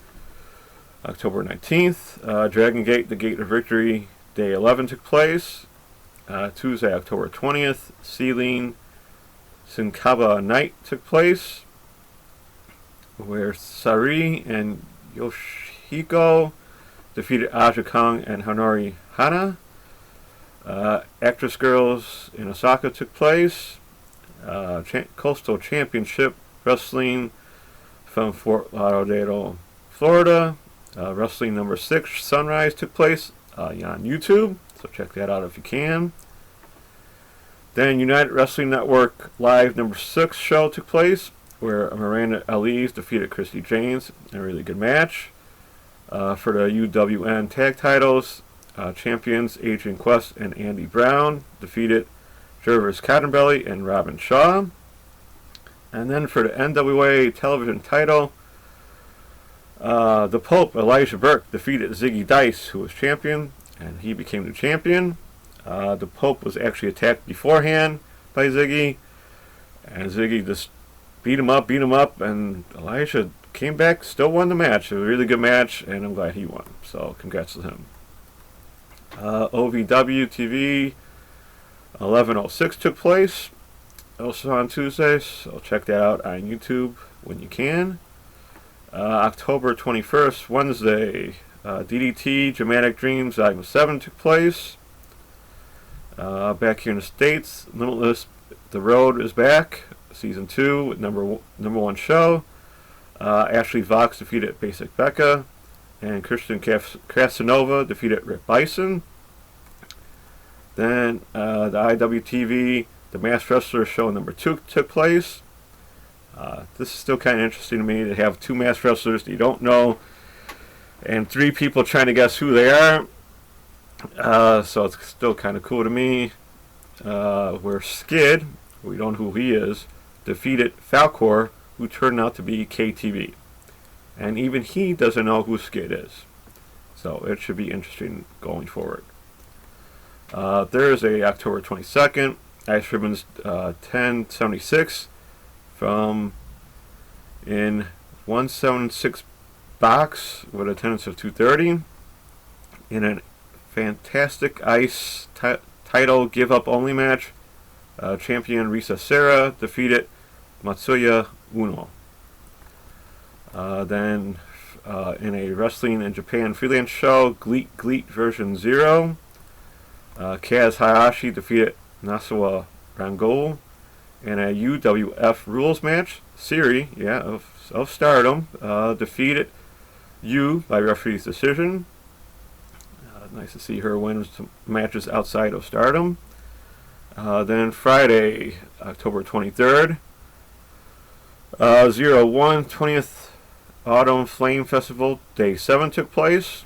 October 19th, Dragon Gate, the Gate of Victory, Day 11 took place. Tuesday, October 20th, Sealing Sinkaba Night took place, where Sari and Yoshihiko defeated Aja Kong and Honori Hana. Actress Girls in Osaka took place. Coastal Championship Wrestling from Fort Lauderdale, Florida. Wrestling number 6, Sunrise, took place on YouTube, so check that out if you can. Then United Wrestling Network Live number 6 show took place, where Miranda Elias defeated Christy James in a really good match. For the UWN tag titles, champions Adrian Quest and Andy Brown defeated Jervis Cottonbelly and Robin Shaw. And then for the NWA television title, the Pope, Elijah Burke, defeated Ziggy Dice, who was champion, and he became the champion. The Pope was actually attacked beforehand by Ziggy, and Ziggy just beat him up, and Elijah came back, still won the match. It was a really good match, and I'm glad he won. So congrats to him. OVW TV 1106 took place, also on Tuesday, so check that out on YouTube when you can. October 21st, Wednesday, DDT Dramatic Dreams Volume 7 took place. Back here in the States, Limitless The Road is back, Season 2 with number 1 show. Ashley Vox defeated Basic Becca, and Christian Casanova defeated Rick Bison. Then the IWTV The Masked Wrestler show number 2 took place. This is still kind of interesting to me to have 2 masked wrestlers that you don't know and 3 people trying to guess who they are. So it's still kind of cool to me. Where Skid, we don't know who he is, defeated Falcor, who turned out to be KTV. And even he doesn't know who Skid is. So it should be interesting going forward. Thursday, October 22nd, Ice Ribbons 1076 from in 176 box with attendance of 230 in a fantastic Ice title give up only match. Champion Risa Serra defeated Matsuya Uno. Then in a Wrestling in Japan freelance show, Gleet version 0, Kaz Hayashi defeated Nasuwa Rangol. In a UWF rules match, Siri, of Stardom, defeated Yu by referee's decision. Nice to see her win some matches outside of Stardom. Then Friday, October 23rd, 01 20th Autumn Flame Festival Day 7 took place.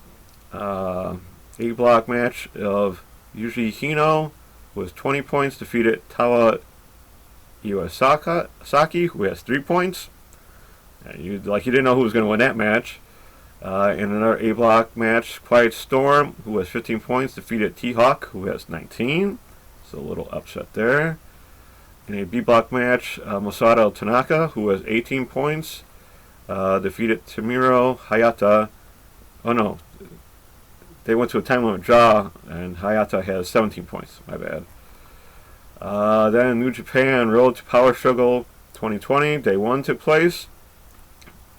A-block match of Yuji Hino with 20 points defeated Tawa Iwasaki, who has 3 points. You didn't know who was going to win that match. In another A block match, Quiet Storm, who has 15 points, defeated T-Hawk, who has 19. So a little upset there. In a B block match, Masato Tanaka, who has 18 points, defeated Tamiro Hayata. Oh no, they went to a time limit draw, and Hayata has 17 points. My bad. Then New Japan Road to Power Struggle 2020, Day 1 took place.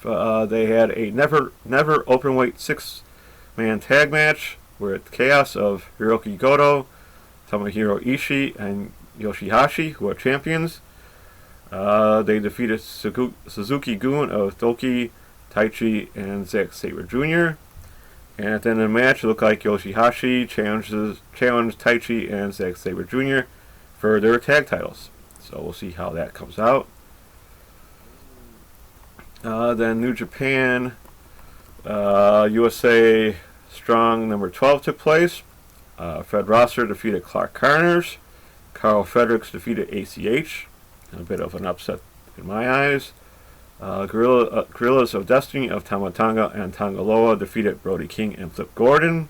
They had a never openweight 6-man tag match where it's Chaos of Hiroki Goto, Tomohiro Ishii, and Yoshihashi, who are champions. They defeated Suzuki Gun of Toki, Taichi, and Zack Sabre Jr. And at the end of the match, it looked like Yoshihashi challenged Taichi and Zack Sabre Jr. for their tag titles. So we'll see how that comes out. Then New Japan USA Strong number 12 took place. Fred Rosser defeated Clark Connors. Carl Fredericks defeated ACH. A bit of an upset in my eyes. Gorillas of Destiny of Tamatanga and Tangaloa defeated Brody King and Flip Gordon.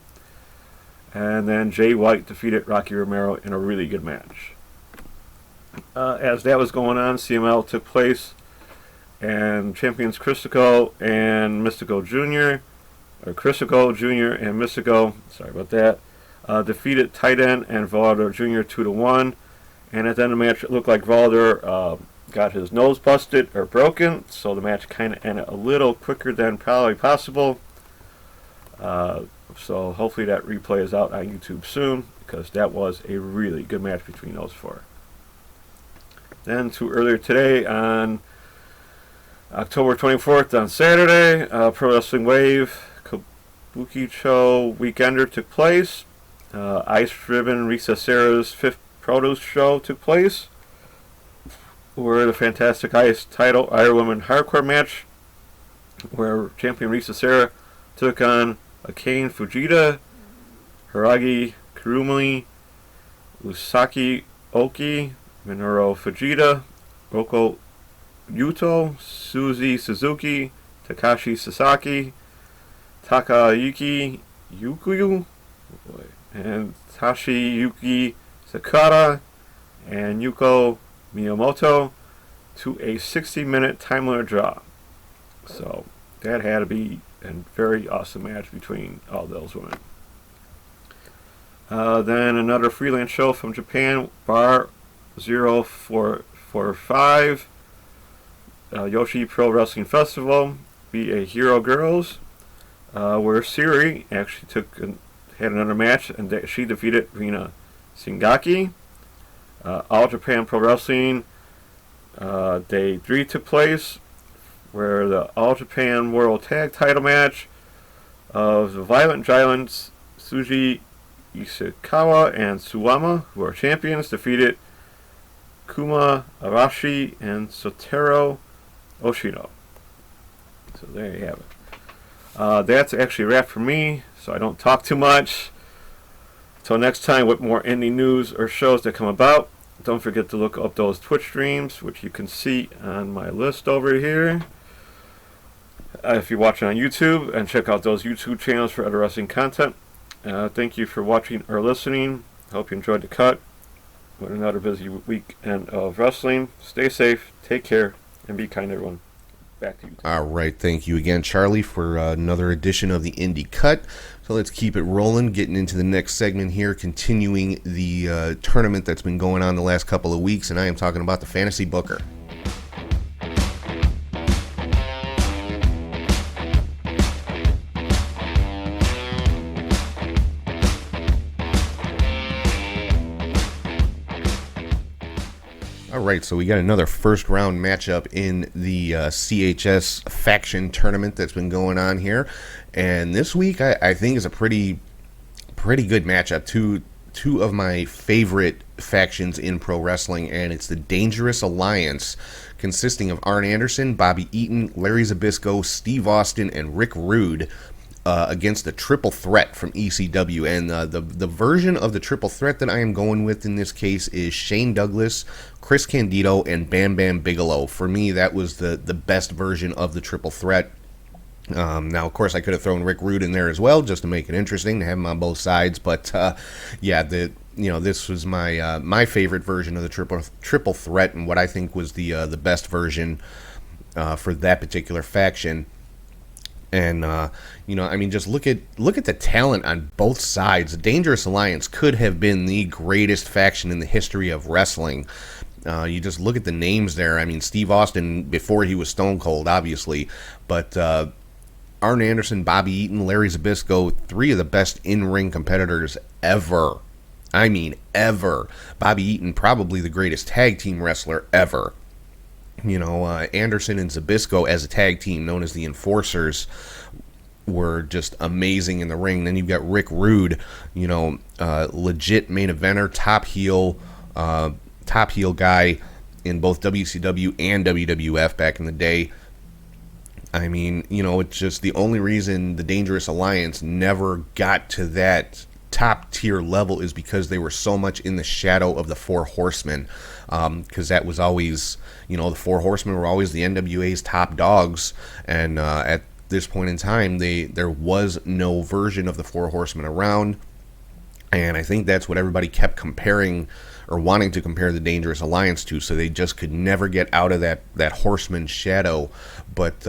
And then Jay White defeated Rocky Romero in a really good match. As that was going on, CML took place, and champions Christico and Mystico Jr., or Christico Jr. and Mystico, sorry about that, defeated Titan and Volador Jr. 2-1. And at the end of the match, it looked like Volador got his nose busted or broken, so the match kind of ended a little quicker than probably possible. So hopefully that replay is out on YouTube soon, because that was a really good match between those four. Then to earlier today on October 24th on Saturday, Pro Wrestling Wave Kabukicho Weekender took place. Ice-driven Risa Serra's 5th Produce show took place, where the Fantastic Ice title Iron Woman Hardcore match, where champion Risa Serra took on Akane Fujita, Hiragi Kurumuri, Usaki Oki, Minoru Fujita, Roko Yuto, Suzy Suzuki, Takashi Sasaki, Takayuki Yukuyu, and Tashiyuki Sakata, and Yuko Miyamoto to a 60-minute time limit draw. So that had to be a very awesome match between all those women. Then another freelance show from Japan, Bar 0445, Yoshi Pro Wrestling Festival, Be a Hero Girls, where Siri actually had another match, and she defeated Rina Singaki. All Japan Pro Wrestling Day 3 took place, where the All Japan World Tag Title match of the Violent Giants Tsuji Ishikawa and Suwama, who are champions, defeated Kuma Arashi and Sotero Oshino. So there you have it. That's actually a wrap for me, so I don't talk too much. Till next time with more indie news or shows that come about, don't forget to look up those Twitch streams, which you can see on my list over here. If you're watching on YouTube, and check out those YouTube channels for other wrestling content. Thank you for watching or listening. Hope you enjoyed the cut. With another busy weekend of wrestling. Stay safe, take care, and be kind, everyone. Back to you. All right, thank you again, Charlie, for another edition of the Indie Cut. So let's keep it rolling, getting into the next segment here, continuing the tournament that's been going on the last couple of weeks, and I am talking about the Fantasy Booker. All right, so we got another first round matchup in the CHS faction tournament that's been going on here, and this week I think is a pretty good matchup. Two of my favorite factions in pro wrestling, and it's the Dangerous Alliance, consisting of Arn Anderson, Bobby Eaton, Larry Zbyszko, Steve Austin, and Rick Rude, against the Triple Threat from ECW. And the version of the Triple Threat that I am going with in this case is Shane Douglas, Chris Candido, and Bam Bam Bigelow. For me, that was the best version of the Triple Threat. Now, of course, I could have thrown Rick Rude in there as well, just to make it interesting to have him on both sides. But this was my favorite version of the triple threat, and what I think was the best version for that particular faction. And just look at the talent on both sides. The Dangerous Alliance could have been the greatest faction in the history of wrestling. You just look at the names there. I mean, Steve Austin before he was Stone Cold, obviously, but Arn Anderson, Bobby Eaton, Larry Zbyszko, three of the best in-ring competitors ever. I mean, ever. Bobby Eaton, probably the greatest tag team wrestler ever. Anderson and Zbyszko as a tag team, known as the Enforcers, were just amazing in the ring. Then you've got Rick Rude, legit main eventer, top heel guy in both WCW and WWF back in the day. I mean, it's just the only reason the Dangerous Alliance never got to that top tier level is because they were so much in the shadow of the Four Horsemen. Because that was always, the Four Horsemen were always the NWA's top dogs. And at this point in time, there was no version of the Four Horsemen around. And I think that's what everybody kept comparing or wanting to compare the Dangerous Alliance to, so they just could never get out of that Horseman shadow. But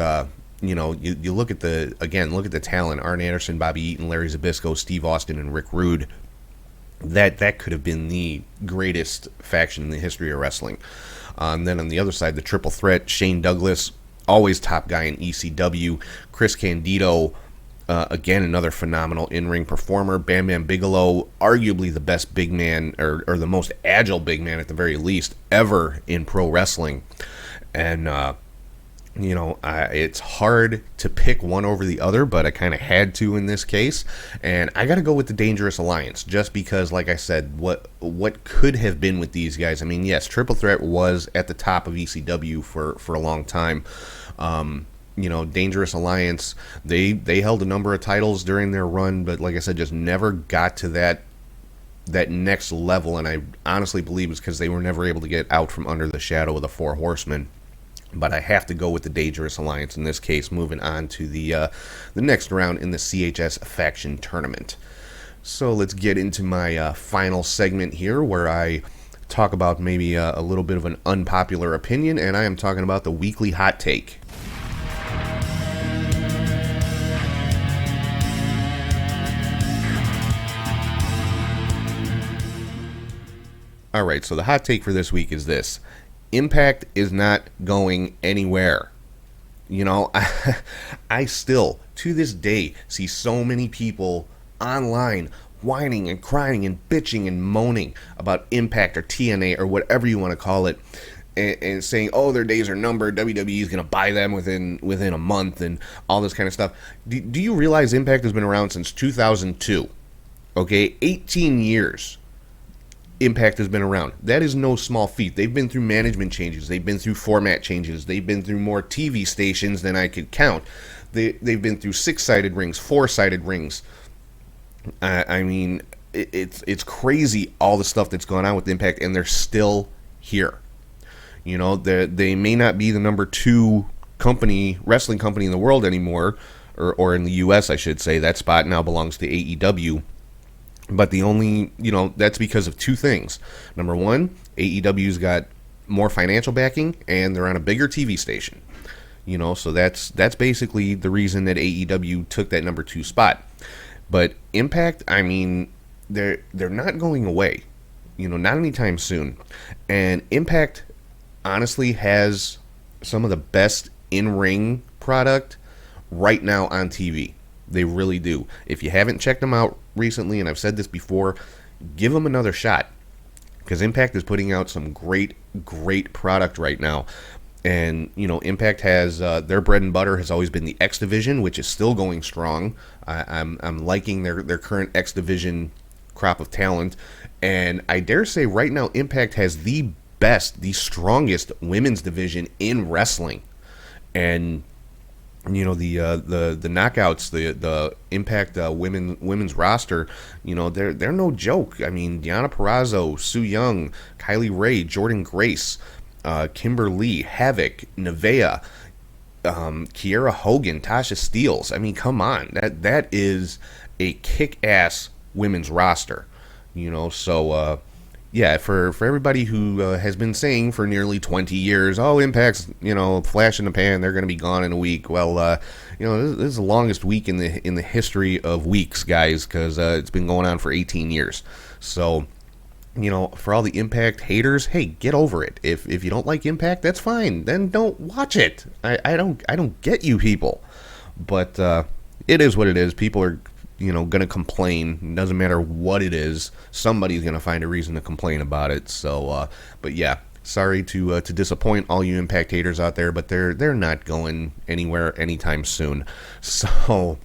you look at the talent: Arn Anderson, Bobby Eaton, Larry Zbyszko, Steve Austin, and Rick Rude. That could have been the greatest faction in the history of wrestling. And then on the other side, the triple threat: Shane Douglas, always top guy in ECW; Chris Candido, again, another phenomenal in-ring performer; Bam Bam Bigelow, arguably the best big man, or the most agile big man at the very least, ever in pro wrestling. And, it's hard to pick one over the other, but I kind of had to in this case. And I got to go with the Dangerous Alliance, just because, like I said, what could have been with these guys. I mean, yes, Triple Threat was at the top of ECW for a long time. Dangerous Alliance, they held a number of titles during their run, but like I said, just never got to that next level, and I honestly believe it's because they were never able to get out from under the shadow of the Four Horsemen. But I have to go with the Dangerous Alliance in this case, moving on to the next round in the CHS Faction Tournament. So let's get into my final segment here, where I talk about maybe a little bit of an unpopular opinion, and I am talking about the weekly hot take. Alright, so the hot take for this week is this: Impact is not going anywhere. I still, to this day, see so many people online whining and crying and bitching and moaning about Impact or TNA or whatever you want to call it, and saying, oh, their days are numbered, WWE is going to buy them within a month and all this kind of stuff. Do you realize Impact has been around since 2002? Okay, 18 years. Impact has been around. That is no small feat. They've been through management changes. They've been through format changes. They've been through more TV stations than I could count. They've been through 6-sided rings, 4-sided rings. I mean, it's crazy all the stuff that's gone on with Impact, and they're still here. They may not be the number 2 wrestling company in the world anymore, or in the U.S., I should say. That spot now belongs to AEW. But that's because of 2 things. Number 1, AEW's got more financial backing, and they're on a bigger TV station. So that's basically the reason that AEW took that number 2 spot. But Impact, I mean, they're not going away. Not anytime soon. And Impact honestly has some of the best in-ring product right now on TV. They really do. If you haven't checked them out recently, and I've said this before, give them another shot, because Impact is putting out some great product right now. And Impact has their bread and butter has always been the X Division, which is still going strong. I'm liking their current X Division crop of talent, and I dare say right now Impact has the strongest women's division in wrestling. And the knockouts, the Impact women's roster, they're no joke. I mean, Deonna Purrazzo, Su Yung, Kylie Ray, Jordan Grace, Kimber Lee, Havoc, Nevaeh. Kiera Hogan, Tasha Steelz. I mean, come on, that is a kick-ass women's roster, you know. So yeah, for everybody who has been saying for nearly 20 years, oh, Impact's, you know, flash in the pan, they're going to be gone in a week. Well, you know, this is the longest week in the history of weeks, guys, because it's been going on for 18 years. So, you know, for all the Impact haters, hey, get over it. If you don't like Impact, that's fine. Then don't watch it. I don't get you people. But it is what it is. People are, you know, going to complain. It doesn't matter what it is. Somebody's going to find a reason to complain about it. So, but yeah, sorry to disappoint all you Impact haters out there, but they're not going anywhere anytime soon. So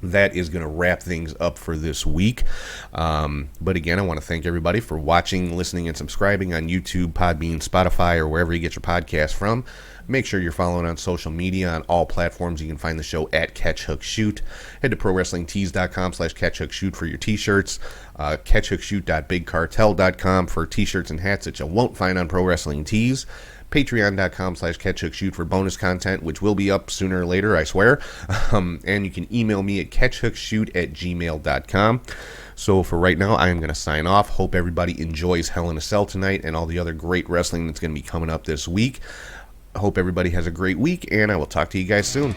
that is going to wrap things up for this week. But again, I want to thank everybody for watching, listening, and subscribing on YouTube, Podbean, Spotify, or wherever you get your podcast from. Make sure you're following on social media on all platforms. You can find the show at catchhookshoot. Head to ProWrestlingTees.com/catchhookshoot for your t-shirts. Catchhookshoot.bigcartel.com for t-shirts and hats that you won't find on Pro Wrestling Tees. Patreon.com/catchhookshoot for bonus content, which will be up sooner or later, I swear. And you can email me at catchhookshoot@gmail.com. So for right now, I am going to sign off. Hope everybody enjoys Hell in a Cell tonight and all the other great wrestling that's going to be coming up this week. I hope everybody has a great week, and I will talk to you guys soon.